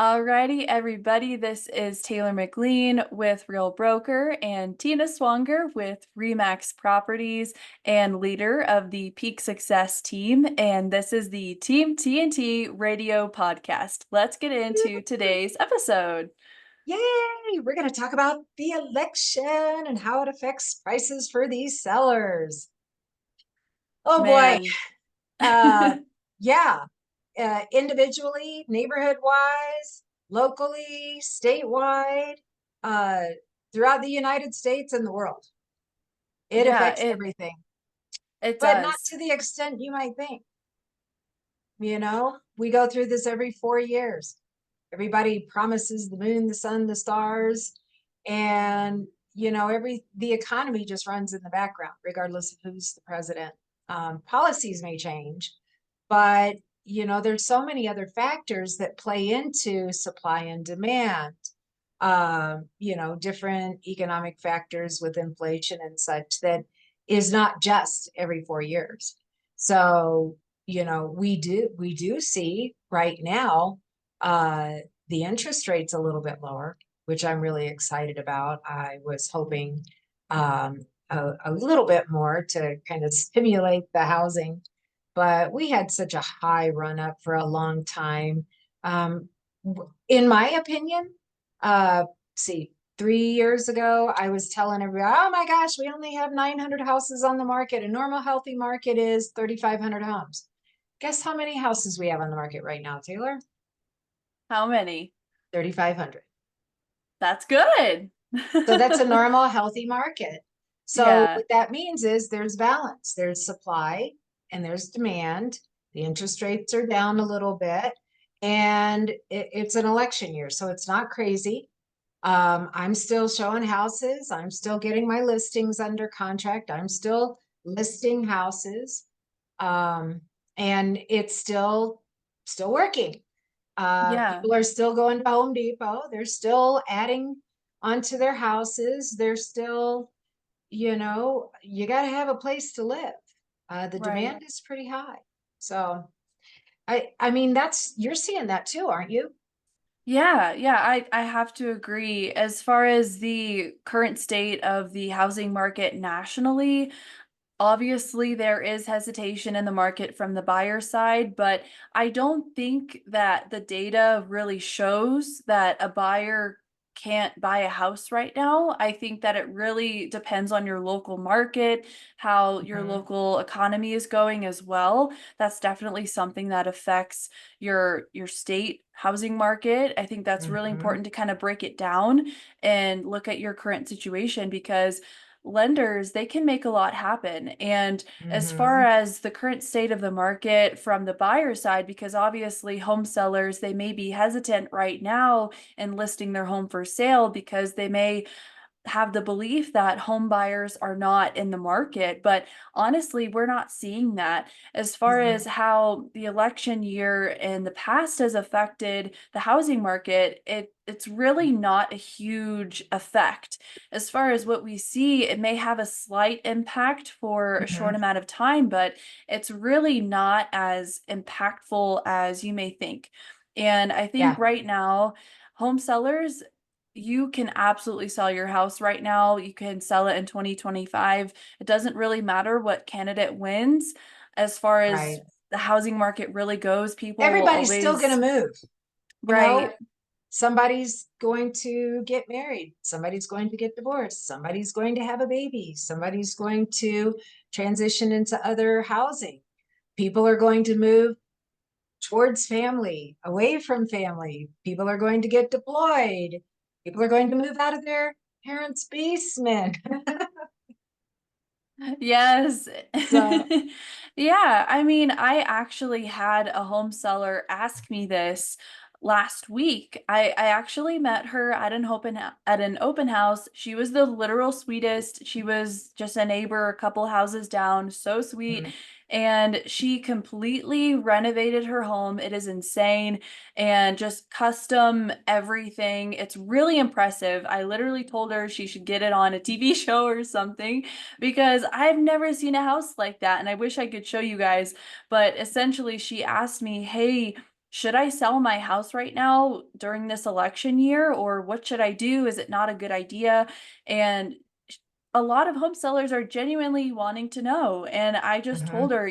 Alrighty, everybody. This is Taylor McLean with Real Broker and Tina Swanger with Remax Properties and leader of the Peak Success team. And this is the Team TNT Radio Podcast. Let's get into today's episode. Yay! We're going to talk about the election and how it affects prices for these sellers. Oh boy. Man. Yeah. Individually, neighborhood wise, locally, statewide, throughout the United States and the world. It Yeah, affects everything, it but not does. to the extent you might think. We go through this every 4 years. Everybody promises the moon, the sun, the stars, and the economy just runs in the background, regardless of who's the president. Policies may change, but there's so many other factors that play into supply and demand. Different economic factors with inflation and such that is not just every 4 years. So, we do see right now the interest rate's a little bit lower, which I'm really excited about. I was hoping a little bit more to kind of stimulate the housing, but we had such a high run up for a long time. In my opinion, see, 3 years ago, I was telling everybody, oh my gosh, we only have 900 houses on the market. A normal healthy market is 3,500 homes. Guess how many houses we have on the market right now, Taylor? How many? 3,500. That's good. So that's a normal healthy market. So Yeah. what that means is there's balance, there's supply and there's demand. The interest rates are down a little bit and it's an election year, so it's not crazy. I'm still showing houses. I'm still getting my listings under contract. I'm still listing houses. And it's still working. Yeah. People are still going to Home Depot. They're still adding onto their houses. They're still, you got to have a place to live. The Right. demand is pretty high. So I mean, you're seeing that too, aren't you? Yeah, I have to agree. As far as the current state of the housing market nationally, obviously there is hesitation in the market from the buyer side, but I don't think that the data really shows that a buyer can't buy a house right now. I think that it really depends on your local market, how your Mhm. local economy is going as well. That's definitely something that affects your state housing market. I think that's really Mhm. important to kind of break it down and look at your current situation because lenders, they can make a lot happen. And as far Mhm. as the current state of the market from the buyer side, because obviously home sellers, they may be hesitant right now in listing their home for sale because they may have the belief that home buyers are not in the market, but honestly, we're not seeing that. As far as Mhm. how the election year in the past has affected the housing market, it's really not a huge effect. As far as what we see, it may have a slight impact for a short Mhm. amount of time, but it's really not as impactful as you may think. And I think Yeah. right now, home sellers, you can absolutely sell your house right now. You can sell it in 2025. It doesn't really matter what candidate wins. As far as Right. the housing market really goes, people will Everybody's still going to always, move. You know, right. somebody's going to get married. Somebody's going to get divorced. Somebody's going to have a baby. Somebody's going to transition into other housing. People are going to move towards family, away from family. People are going to get deployed. People are going to move out of their parents' basement. Yes. So, Yeah, I mean, I actually had a home seller ask me this last week. I actually met her at an open house. She was the literal sweetest. She was just a neighbor a couple houses down, so sweet. mm, And she completely renovated her home. It is insane and just custom everything. It's really impressive. I literally told her she should get it on a TV show or something because I've never seen a house like that and I wish I could show you guys. But essentially, she asked me, hey, should I sell my house right now during this election year, or what should I do? Is it not a good idea? And a lot of home sellers are genuinely wanting to know. And I just told Mhm. her,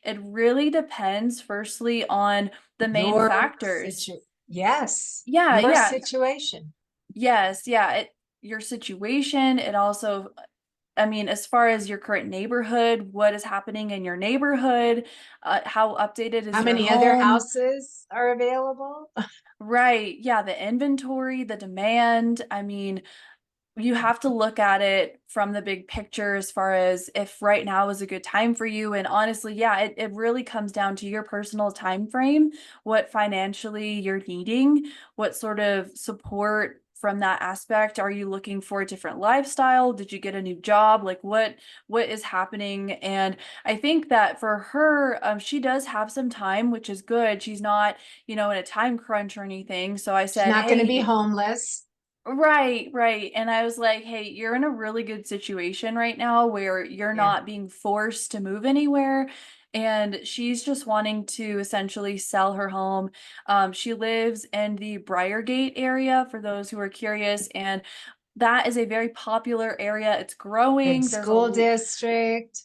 it really depends firstly on the main Your factors. situ, yes, Yeah, your yeah. situation. Yes, yeah, your situation, it also, I mean, as far as your current neighborhood, what is happening in your neighborhood, how updated How is your many other home? houses are available? Right, yeah, the inventory, the demand. I mean, you have to look at it from the big picture as far as if right now is a good time for you. And honestly, yeah, it really comes down to your personal time frame, what financially you're needing, what sort of support from that aspect. Are you looking for a different lifestyle? Did you get a new job? Like what is happening? And I think that for her, she does have some time, which is good. She's not, in a time crunch or anything. So I She's said, not going to be hey, homeless. right, right. And I was like, hey, you're in a really good situation right now where you're Yeah. not being forced to move anywhere. And she's just wanting to essentially sell her home. She lives in the Briargate area, for those who are curious, and that is a very popular area. It's Good growing. school district.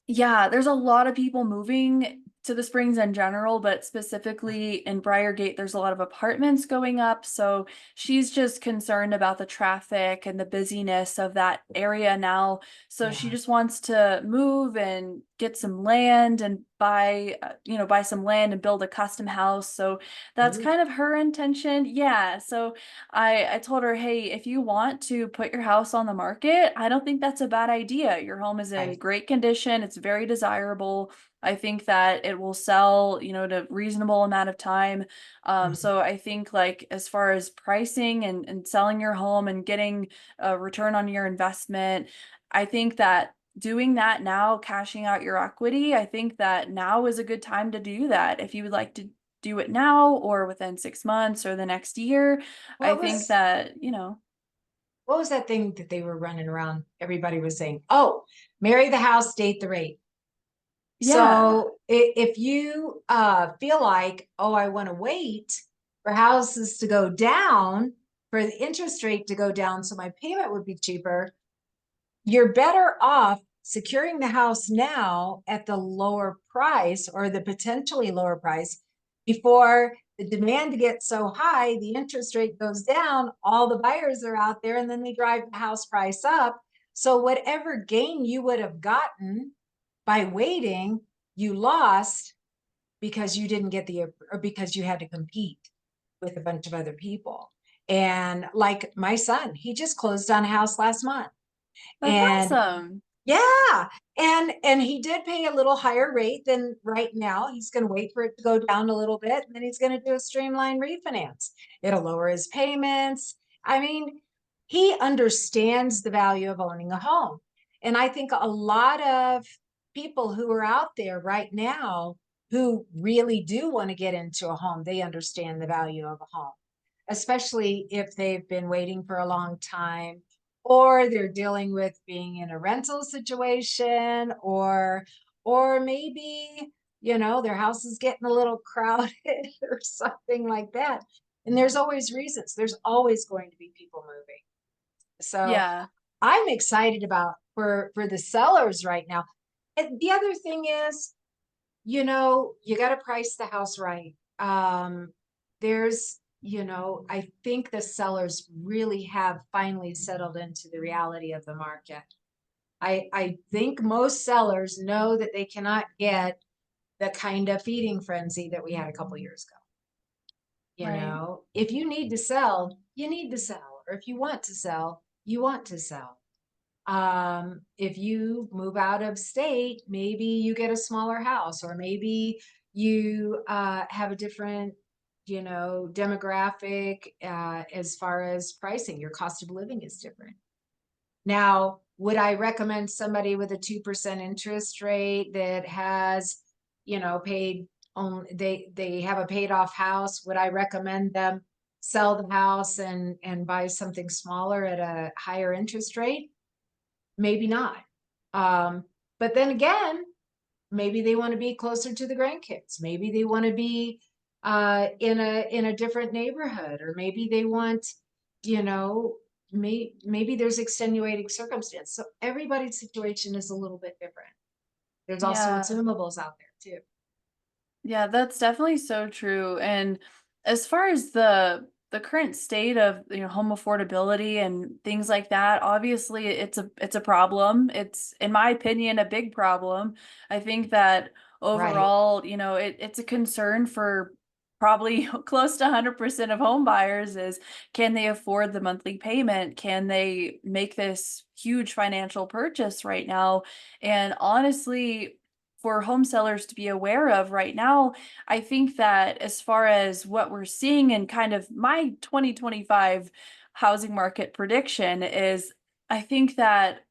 Yeah, there's a lot of people moving to the Springs in general, but specifically in Briargate, there's a lot of apartments going up. So she's just concerned about the traffic and the busyness of that area now. So she Yeah. just wants to move and get some land and buy some land and build a custom house. So that's Ooh, kind of her intention. Yeah. So I told her, hey, if you want to put your house on the market, I don't think that's a bad idea. Your home is in right. great condition. It's very desirable. I think that it will sell, in a reasonable amount of time. Mhm. So I think like as far as pricing and selling your home and getting a return on your investment, I think that doing that now, cashing out your equity, I think that now is a good time to do that. If you would like to do it now or within 6 months or the next year, I What think was that. what was that thing that they were running around? Everybody was saying, "Oh, marry the house, date the rate." Yeah, So if you feel like, oh, I want to wait for houses to go down, for the interest rate to go down, so my payment would be cheaper, you're better off securing the house now at the lower price or the potentially lower price before the demand gets so high, the interest rate goes down, all the buyers are out there, and then they drive the house price up. So whatever gain you would have gotten by waiting, you lost because you didn't get the, or because you had to compete with a bunch of other people. And like my son, he just closed on a house last month. that's And awesome. yeah, and he did pay a little higher rate than right now. He's going to wait for it to go down a little bit, and then he's going to do a streamline refinance. It'll lower his payments. I mean, he understands the value of owning a home. And I think a lot of people who are out there right now who really do want to get into a home, they understand the value of a home, especially if they've been waiting for a long time, or they're dealing with being in a rental situation, or maybe their house is getting a little crowded or something like that. And there's always reasons. There's always going to be people moving. So Yeah, I'm excited about for the sellers right now. And the other thing is, you got to price the house right. I think the sellers really have finally settled into the reality of the market. I think most sellers know that they cannot get the kind of feeding frenzy that we had a couple years ago. right. If you need to sell, you need to sell. Or if you want to sell, you want to sell. If you move out of state, maybe you get a smaller house, or maybe you have a different, demographic as far as pricing. Your cost of living is different. Now, would I recommend somebody with a 2% interest rate that has, paid on they have a paid off house? Would I recommend them sell the house and buy something smaller at a higher interest rate? Maybe not. Um, but then again, maybe they want to be closer to the grandkids. Maybe they want to be, in a different neighborhood, or maybe they want, you know, maybe there's extenuating circumstance. So everybody's situation is a little bit different. There's all sorts of Yeah. movables out there too. Yeah, that's definitely so true. And as far as the current state of, home affordability and things like that, obviously it's a problem. It's, in my opinion, a big problem. I think that Right. overall, it's a concern for probably close to 100% of home buyers is, can they afford the monthly payment? Can they make this huge financial purchase right now? And honestly, for home sellers to be aware of right now, I think that as far as what we're seeing in kind of my 2025 housing market prediction is, I think that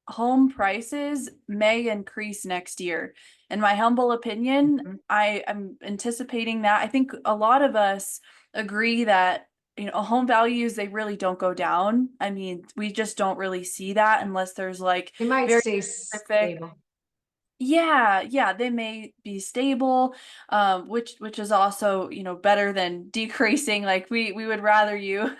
home prices may increase next year. In my humble opinion, Mhm. I am anticipating that. I think a lot of us agree that, home values, they really don't go down. I mean, we just don't really see that unless there's like It might very stay specific. stable Yeah, yeah, they may be stable, which is also, better than decreasing. Like we would rather you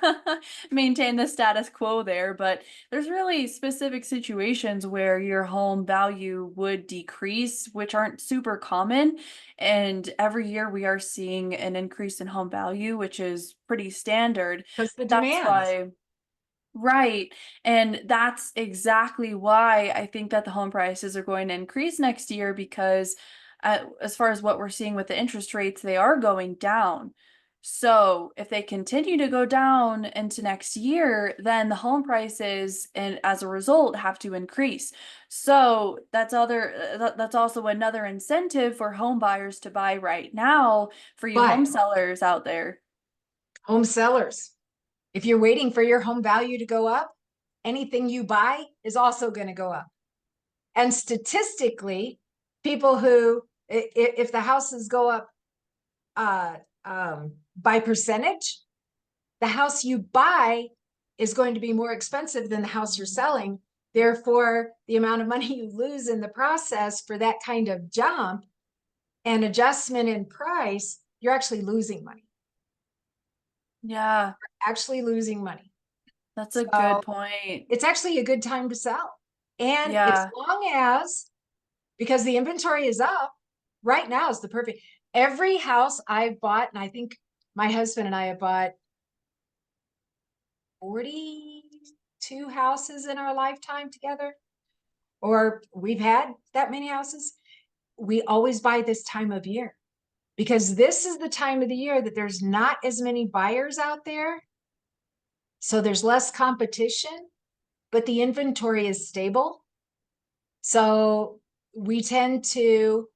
maintain the status quo there, but there's really specific situations where your home value would decrease, which aren't super common. And every year we are seeing an increase in home value, which is pretty standard. because the That's demands. why. Right. And that's exactly why I think that the home prices are going to increase next year because, as far as what we're seeing with the interest rates, they are going down. So if they continue to go down into next year, then the home prices and as a result have to increase. So that's also another incentive for home buyers to buy right now for you home But sellers out there. home sellers, if you're waiting for your home value to go up, anything you buy is also going to go up. And statistically, people who, if the houses go up uh, by percentage, the house you buy is going to be more expensive than the house you're selling. Therefore, the amount of money you lose in the process for that kind of jump and adjustment in price, you're actually losing money. Yeah, Actually losing money. that's a good So point. it's actually a good time to sell. And as Yeah. long as, because the inventory is up, right now is the perfect. Every house I've bought, and I think my husband and I have bought 42 houses in our lifetime together, or we've had that many houses. We always buy this time of year because this is the time of the year that there's not as many buyers out there. So there's less competition, but the inventory is stable. So we tend to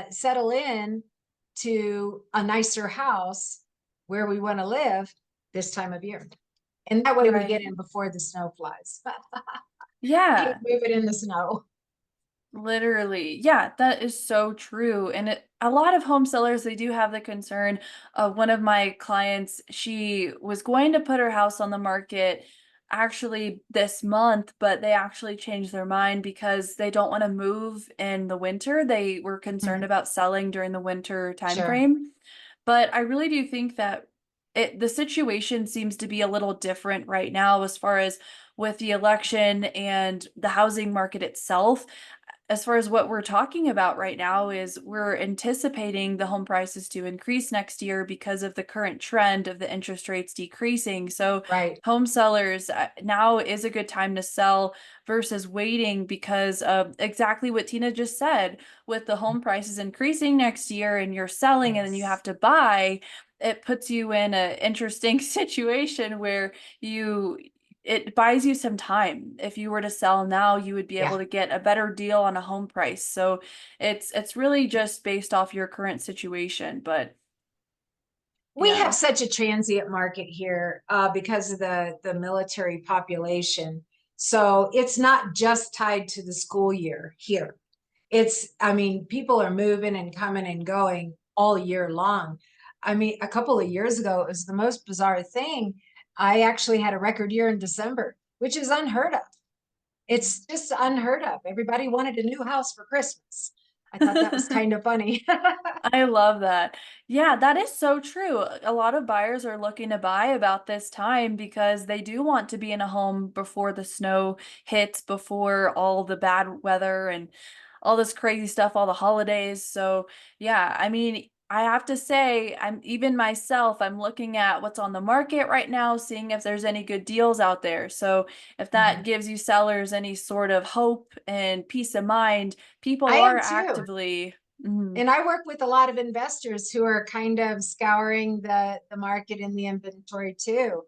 settle in to a nicer house where we want to live this time of year. And that way we get Right. in before the snow flies. We Yeah, move it in the snow. literally. Yeah, that is so true. And a lot of home sellers, they do have the concern of one of my clients, she was going to put her house on the market actually this month, but they actually changed their mind because they don't want to move in the winter. They were concerned Mhm. about selling during the winter Sure. timeframe. But I really do think that the situation seems to be a little different right now as far as with the election and the housing market itself. As far as what we're talking about right now is we're anticipating the home prices to increase next year because of the current trend of the interest rates decreasing. So Right. home sellers, now is a good time to sell versus waiting because of exactly what Tina just said. With the home prices increasing next year and you're selling and then you Yes. have to buy, it puts you in an interesting situation where you it buys you some time. If you were to sell now, you would be able Yeah. to get a better deal on a home price. So it's really just based off your current situation. But We have yeah. such a transient market here because of the military population. So it's not just tied to the school year here. I mean, people are moving and coming and going all year long. I mean, a couple of years ago, it was the most bizarre thing. I actually had a record year in December, which is unheard of. It's just unheard of. Everybody wanted a new house for Christmas. I thought that was kind of funny. I love that. Yeah, that is so true. A lot of buyers are looking to buy about this time because they do want to be in a home before the snow hits, before all the bad weather and all this crazy stuff, all the holidays. So, yeah, I mean, I have to say, I'm even myself, I'm looking at what's on the market right now, seeing if there's any good deals out there. So, if that Mhm. gives you sellers any sort of hope and peace of mind, people I are am too. actively. Mhm. And I work with a lot of investors who are kind of scouring the market and the inventory too.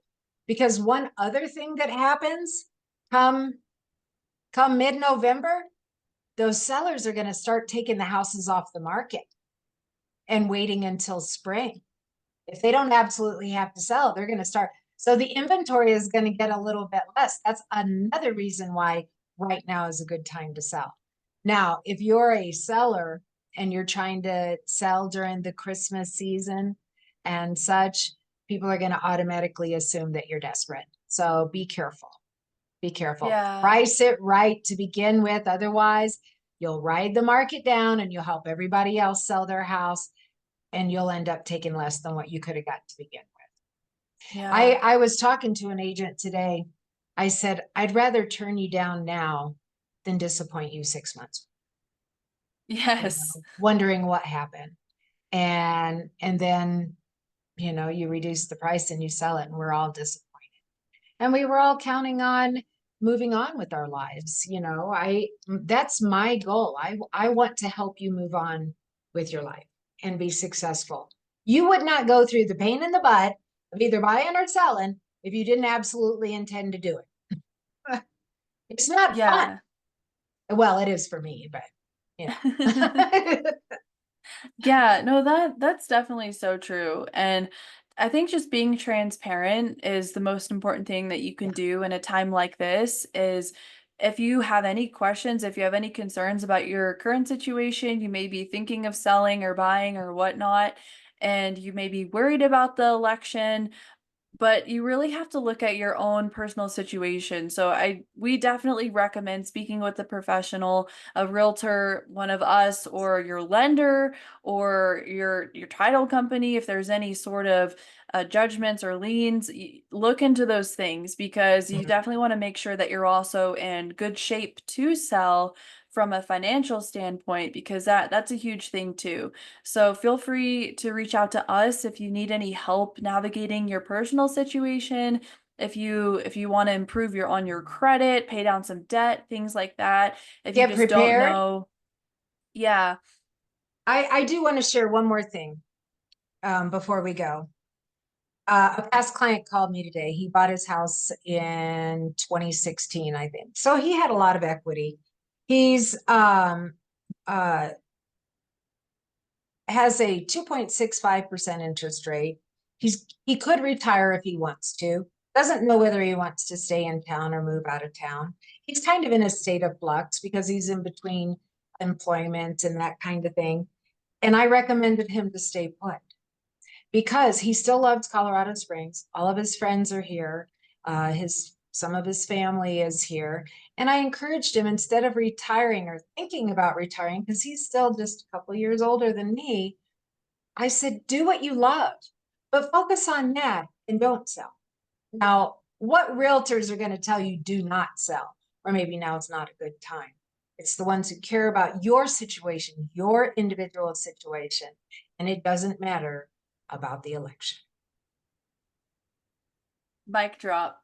Because one other thing that happens come come mid-November, those sellers are going to start taking the houses off the market and waiting until spring. If they don't absolutely have to sell, they're going to start. So the inventory is going to get a little bit less. That's another reason why right now is a good time to sell. Now, if you're a seller and you're trying to sell during the Christmas season and such, people are going to automatically assume that you're desperate. So be careful. Be careful. Yeah. Price it right to begin with. Otherwise, you'll ride the market down and you'll help everybody else sell their house and you'll end up taking less than what you could have got to begin with. Yeah. I was talking to an agent today. I said, I'd rather turn you down now than disappoint you 6 months, Yes. wondering what happened. And then, you reduce the price and you sell it and we're all disappointed. And we were all counting on moving on with our lives. That's my goal. I want to help you move on with your life and be successful. You would not go through the pain in the butt of either buying or selling if you didn't absolutely intend to do it. It's not fun. Yeah. Well, it is for me, but you know. Yeah, no, that's definitely so true. And I think just being transparent is the most important thing that you can Yeah. do in a time like this is if you have any questions, if you have any concerns about your current situation, you may be thinking of selling or buying or whatnot, and you may be worried about the election. But you really have to look at your own personal situation. So we definitely recommend speaking with a professional, a realtor, one of us, or your lender, or your title company. If there's any sort of judgments or liens, look into those things because you Mhm. definitely want to make sure that you're also in good shape to sell from a financial standpoint because that's a huge thing too. So feel free to reach out to us if you need any help navigating your personal situation. If you want to improve your credit, pay down some debt, things like that. If you Get just don't prepared. know, yeah. I do want to share one more thing before we go. A past client called me today. He bought his house in 2016, I think. So he had a lot of equity. He's uh has a 2.65% interest rate. He could retire if he wants to. Doesn't know whether he wants to stay in town or move out of town. He's kind of in a state of flux because he's in between employment and that kind of thing. And I recommended him to stay put because he still loves Colorado Springs. All of his friends are here. His Some of his family is here. And I encouraged him instead of retiring or thinking about retiring, because he's still just a couple years older than me. I said, do what you love, but focus on that and don't sell. Now, what realtors are going to tell you do not sell? Or maybe now it's not a good time. It's the ones who care about your situation, your individual situation, and it doesn't matter about the election. Mic drop.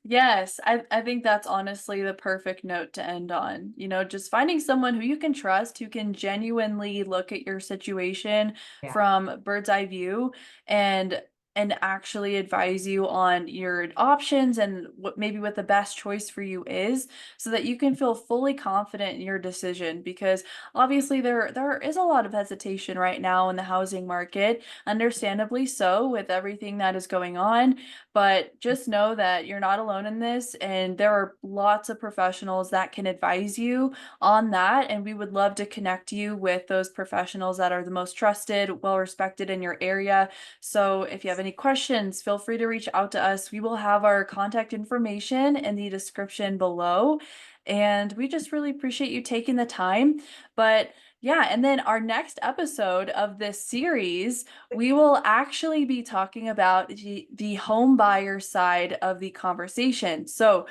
Yes, I think that's honestly the perfect note to end on. Just finding someone who you can trust, who can genuinely look at your situation Yeah. from bird's eye view and and actually advise you on your options and what the best choice for you is so that you can feel fully confident in your decision because obviously there is a lot of hesitation right now in the housing market, understandably so with everything that is going on. But just know that you're not alone in this, and there are lots of professionals that can advise you on that. And we would love to connect you with those professionals that are the most trusted, well respected in your area. So if you have have any questions, feel free to reach out to us. We will have our contact information in the description below. And we just really appreciate you taking the time. But yeah, and then our next episode of this series, we will actually be talking about the home buyer side of the conversation. So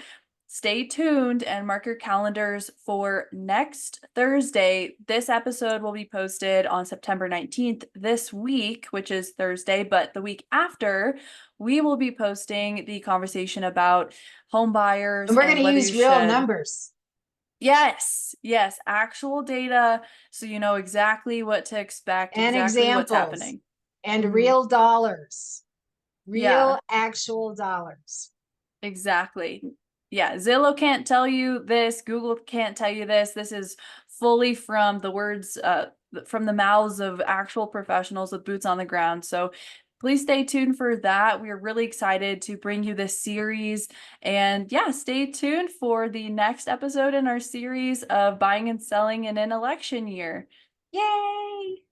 stay tuned and mark your calendars for next Thursday. This episode will be posted on September 19th this week, which is Thursday, but the week after, we will be posting the conversation about home buyers And we're going and to whether use you real should. numbers Yes, yes, actual data, so you know exactly what to expect, and exactly what's examples happening. and Mhm. real dollars, Yeah. real actual dollars. Exactly. Yeah, Zillow can't tell you this, Google can't tell you this. This is fully from the words from the mouths of actual professionals with boots on the ground. So please stay tuned for that. We are really excited to bring you this series. And yeah, stay tuned for the next episode in our series of buying and selling in an election year. Yay!